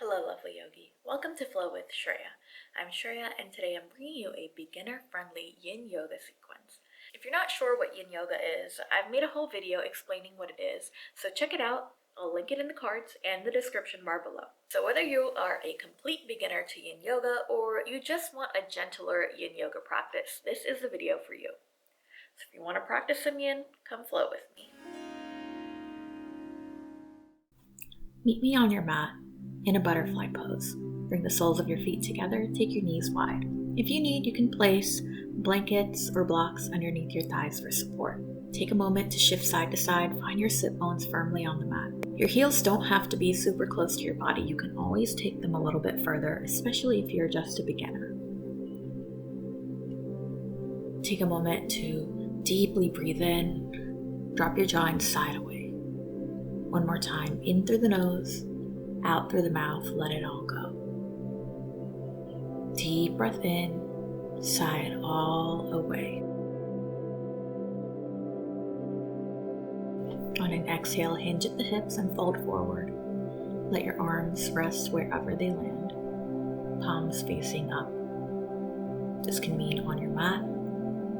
Hello, lovely yogi. Welcome to Flow with Shreya. I'm Shreya, and today I'm bringing you a beginner-friendly yin yoga sequence. If you're not sure what yin yoga is, I've made a whole video explaining what it is, so check it out. I'll link it in the cards and the description bar below. So whether you are a complete beginner to yin yoga or you just want a gentler yin yoga practice, this is the video for you. So if you want to practice some yin, come flow with me. Meet me on your mat in a butterfly pose. Bring the soles of your feet together, take your knees wide. If you need, you can place blankets or blocks underneath your thighs for support. Take a moment to shift side to side, find your sit bones firmly on the mat. Your heels don't have to be super close to your body, you can always take them a little bit further, especially if you're just a beginner. Take a moment to deeply breathe in, drop your jaw and side away. One more time, in through the nose, out through the mouth, let it all go. Deep breath in, sigh it all away. On an exhale, hinge at the hips and fold forward. Let your arms rest wherever they land, palms facing up. This can mean on your mat,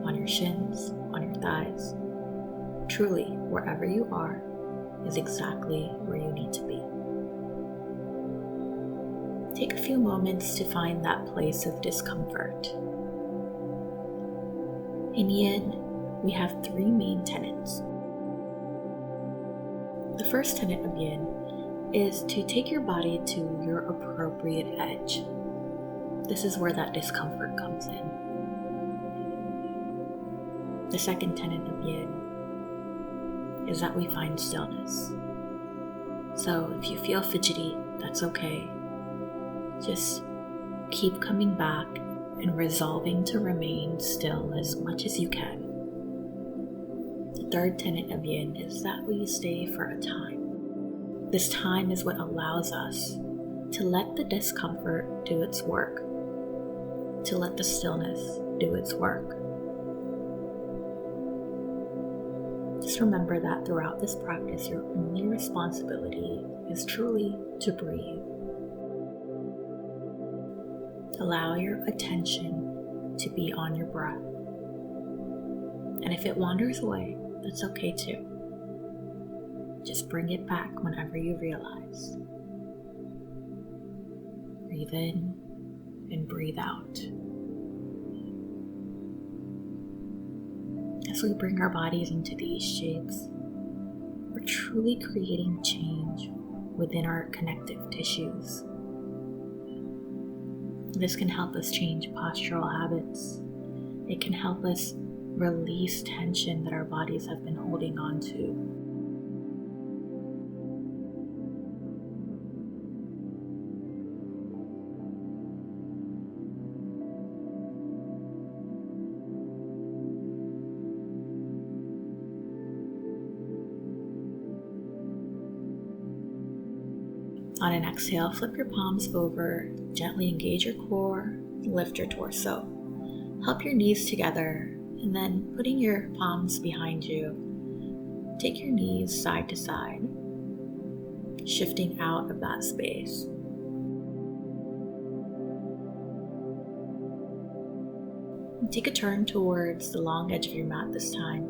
on your shins, on your thighs. Truly, wherever you are is exactly where you need to be. Take a few moments to find that place of discomfort. In yin, we have three main tenets. The first tenet of yin is to take your body to your appropriate edge. This is where that discomfort comes in. The second tenet of yin is that we find stillness. So if you feel fidgety, that's okay. Just keep coming back and resolving to remain still as much as you can. The third tenet of yin is that we stay for a time. This time is what allows us to let the discomfort do its work, to let the stillness do its work. Just remember that throughout this practice, your only responsibility is truly to breathe. Allow your attention to be on your breath. And if it wanders away, that's okay too. Just bring it back whenever you realize. Breathe in and breathe out. As we bring our bodies into these shapes, we're truly creating change within our connective tissues. This can help us change postural habits. It can help us release tension that our bodies have been holding on to. On an exhale, flip your palms over, gently engage your core, lift your torso. Help your knees together, and then putting your palms behind you, take your knees side to side, shifting out of that space. And take a turn towards the long edge of your mat this time.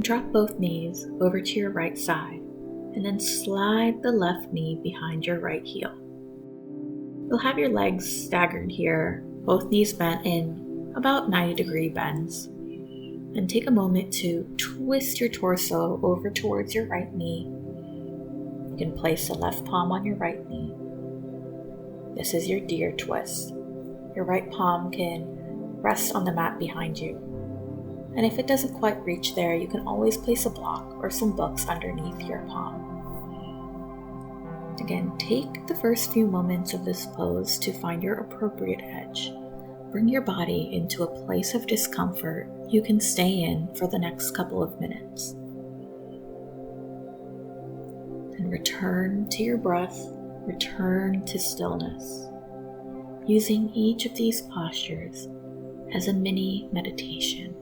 Drop both knees over to your right side, and then slide the left knee behind your right heel. You'll have your legs staggered here, both knees bent in about 90-degree bends. Then take a moment to twist your torso over towards your right knee. You can place the left palm on your right knee. This is your deer twist. Your right palm can rest on the mat behind you. And if it doesn't quite reach there, you can always place a block or some books underneath your palm. Again, take the first few moments of this pose to find your appropriate edge. Bring your body into a place of discomfort you can stay in for the next couple of minutes. And return to your breath, return to stillness, using each of these postures as a mini meditation.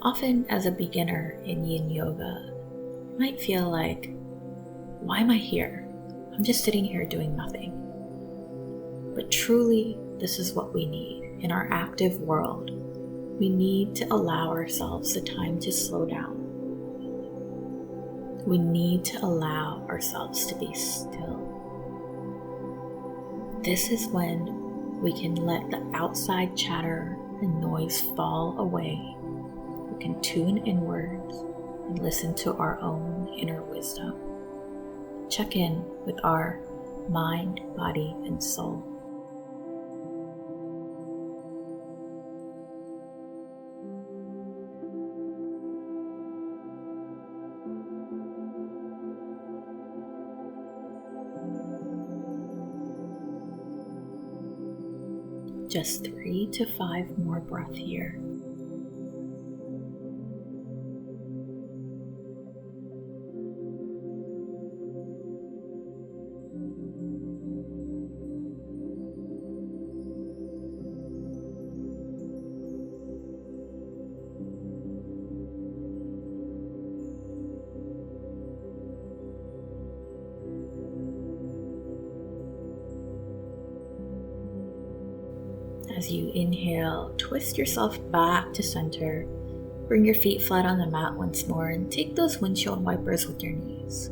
Often as a beginner in yin yoga, you might feel like, why am I here? I'm just sitting here doing nothing. But truly, this is what we need in our active world. We need to allow ourselves the time to slow down. We need to allow ourselves to be still. This is when we can let the outside chatter and noise fall away. We can tune inwards and listen to our own inner wisdom. Check in with our mind, body, and soul. Just 3 to 5 more breaths here. As you inhale, twist yourself back to center. Bring your feet flat on the mat once more and take those windshield wipers with your knees.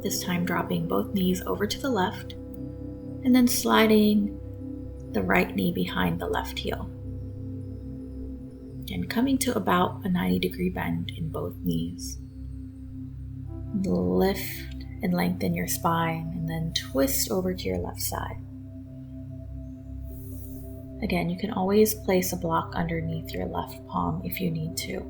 This time dropping both knees over to the left and then sliding the right knee behind the left heel. And coming to about a 90-degree bend in both knees. Lift and lengthen your spine and then twist over to your left side. Again, you can always place a block underneath your left palm if you need to.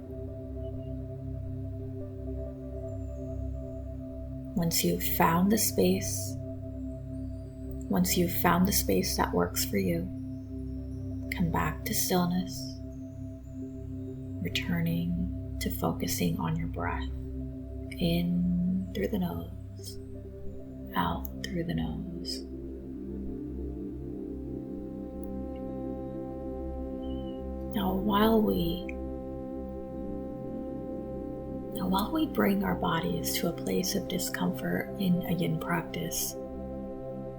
Once you've found the space that works for you, come back to stillness, returning to focusing on your breath. In through the nose, out through the nose. Now while we bring our bodies to a place of discomfort in a yin practice,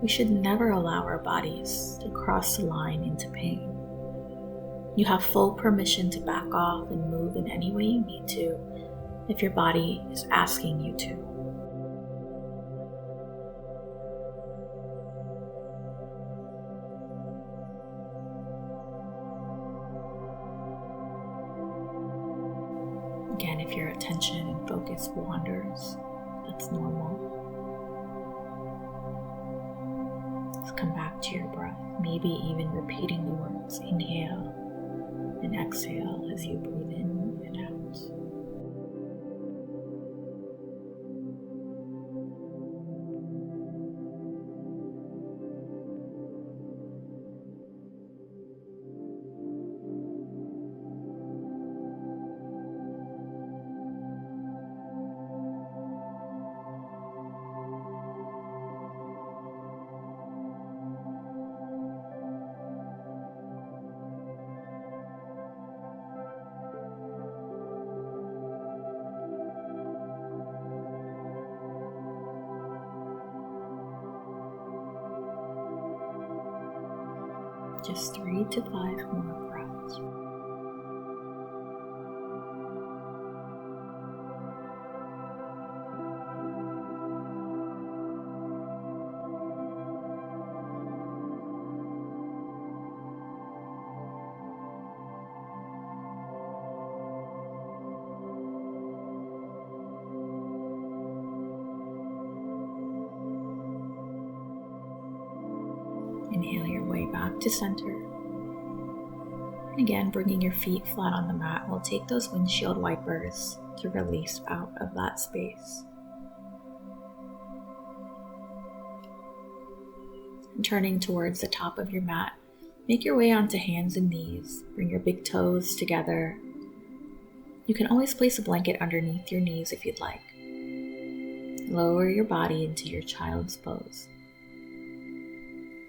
we should never allow our bodies to cross the line into pain. You have full permission to back off and move in any way you need to if your body is asking you to. Again, if your attention and focus wanders, that's normal. Just come back to your breath, maybe even repeating the words inhale and exhale as you breathe in and out. Just 3 to 5 more breaths. Inhale your way back to center. And again, bringing your feet flat on the mat, we'll take those windshield wipers to release out of that space. And turning towards the top of your mat, make your way onto hands and knees. Bring your big toes together. You can always place a blanket underneath your knees if you'd like. Lower your body into your child's pose.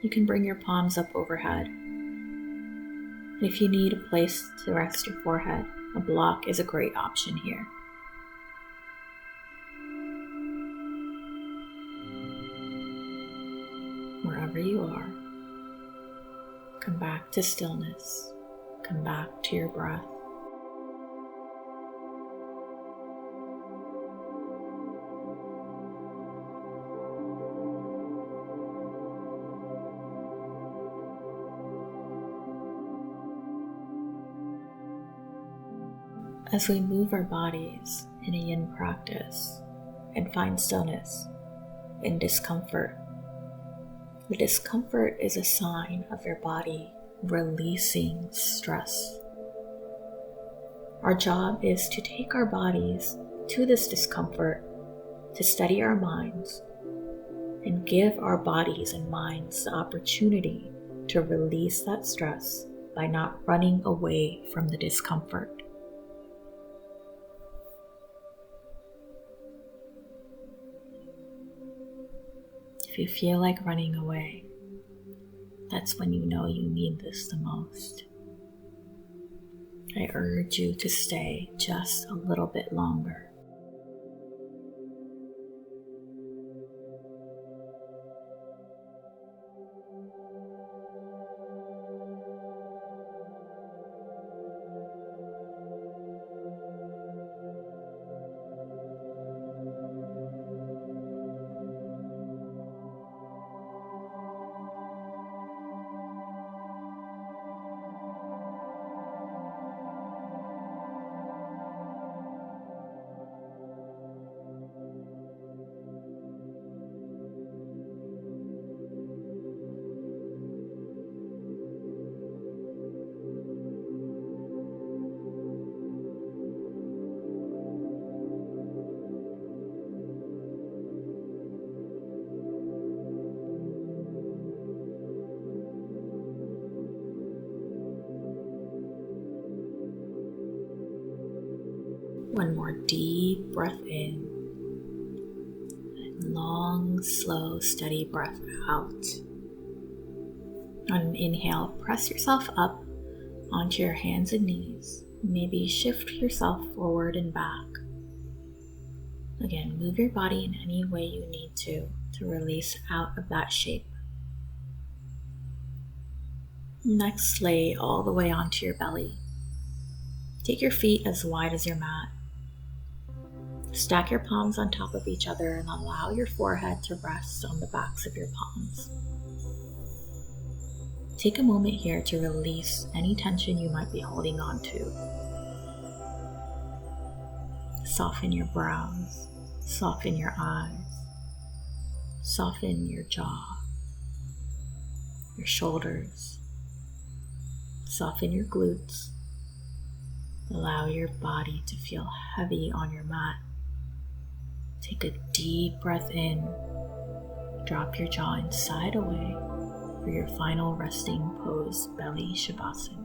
You can bring your palms up overhead. And if you need a place to rest your forehead, a block is a great option here. Wherever you are, come back to stillness. Come back to your breath. As we move our bodies in a yin practice and find stillness in discomfort, the discomfort is a sign of your body releasing stress. Our job is to take our bodies to this discomfort to steady our minds and give our bodies and minds the opportunity to release that stress by not running away from the discomfort. If you feel like running away, that's when you know you need this the most. I urge you to stay just a little bit longer. One more deep breath in, and long, slow, steady breath out. On an inhale, press yourself up onto your hands and knees. Maybe shift yourself forward and back. Again, move your body in any way you need to release out of that shape. Next, lay all the way onto your belly. Take your feet as wide as your mat. Stack your palms on top of each other and allow your forehead to rest on the backs of your palms. Take a moment here to release any tension you might be holding on to. Soften your brows, soften your eyes, soften your jaw, your shoulders, soften your glutes. Allow your body to feel heavy on your mat. Take a deep breath in. Drop your jaw and side away for your final resting pose, Belly Shavasana.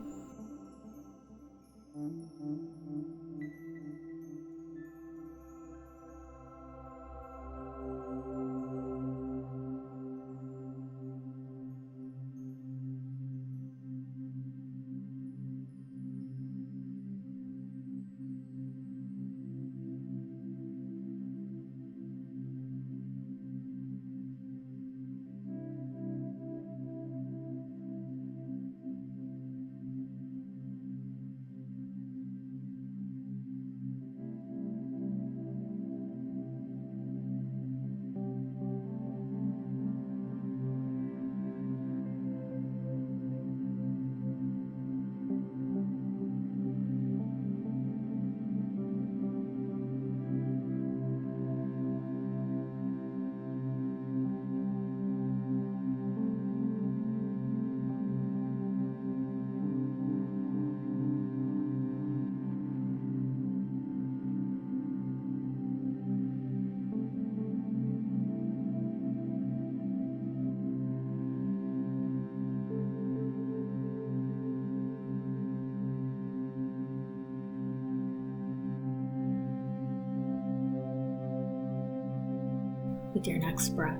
With your next breath,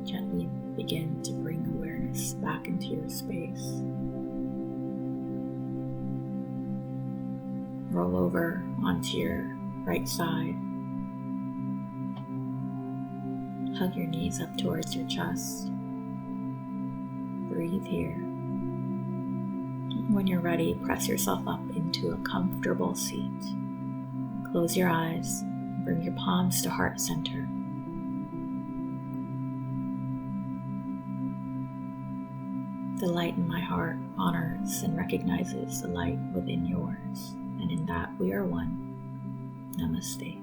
gently begin to bring awareness back into your space. Roll over onto your right side. Hug your knees up towards your chest. Breathe here. When you're ready, press yourself up into a comfortable seat. Close your eyes. Bring your palms to heart center. The light in my heart honors and recognizes the light within yours, and in that we are one. Namaste.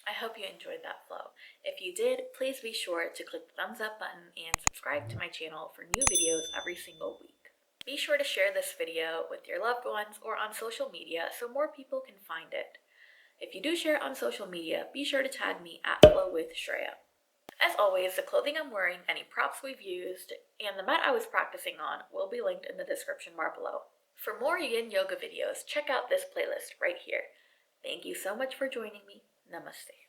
I hope you enjoyed that flow. If you did, please be sure to click the thumbs up button and subscribe to my channel for new videos every single week. Be sure to share this video with your loved ones or on social media so more people can find it. If you do share it on social media, be sure to tag me at Flow with Shreya. As always, the clothing I'm wearing, any props we've used, and the mat I was practicing on will be linked in the description bar below. For more yin yoga videos, check out this playlist right here. Thank you so much for joining me. Namaste.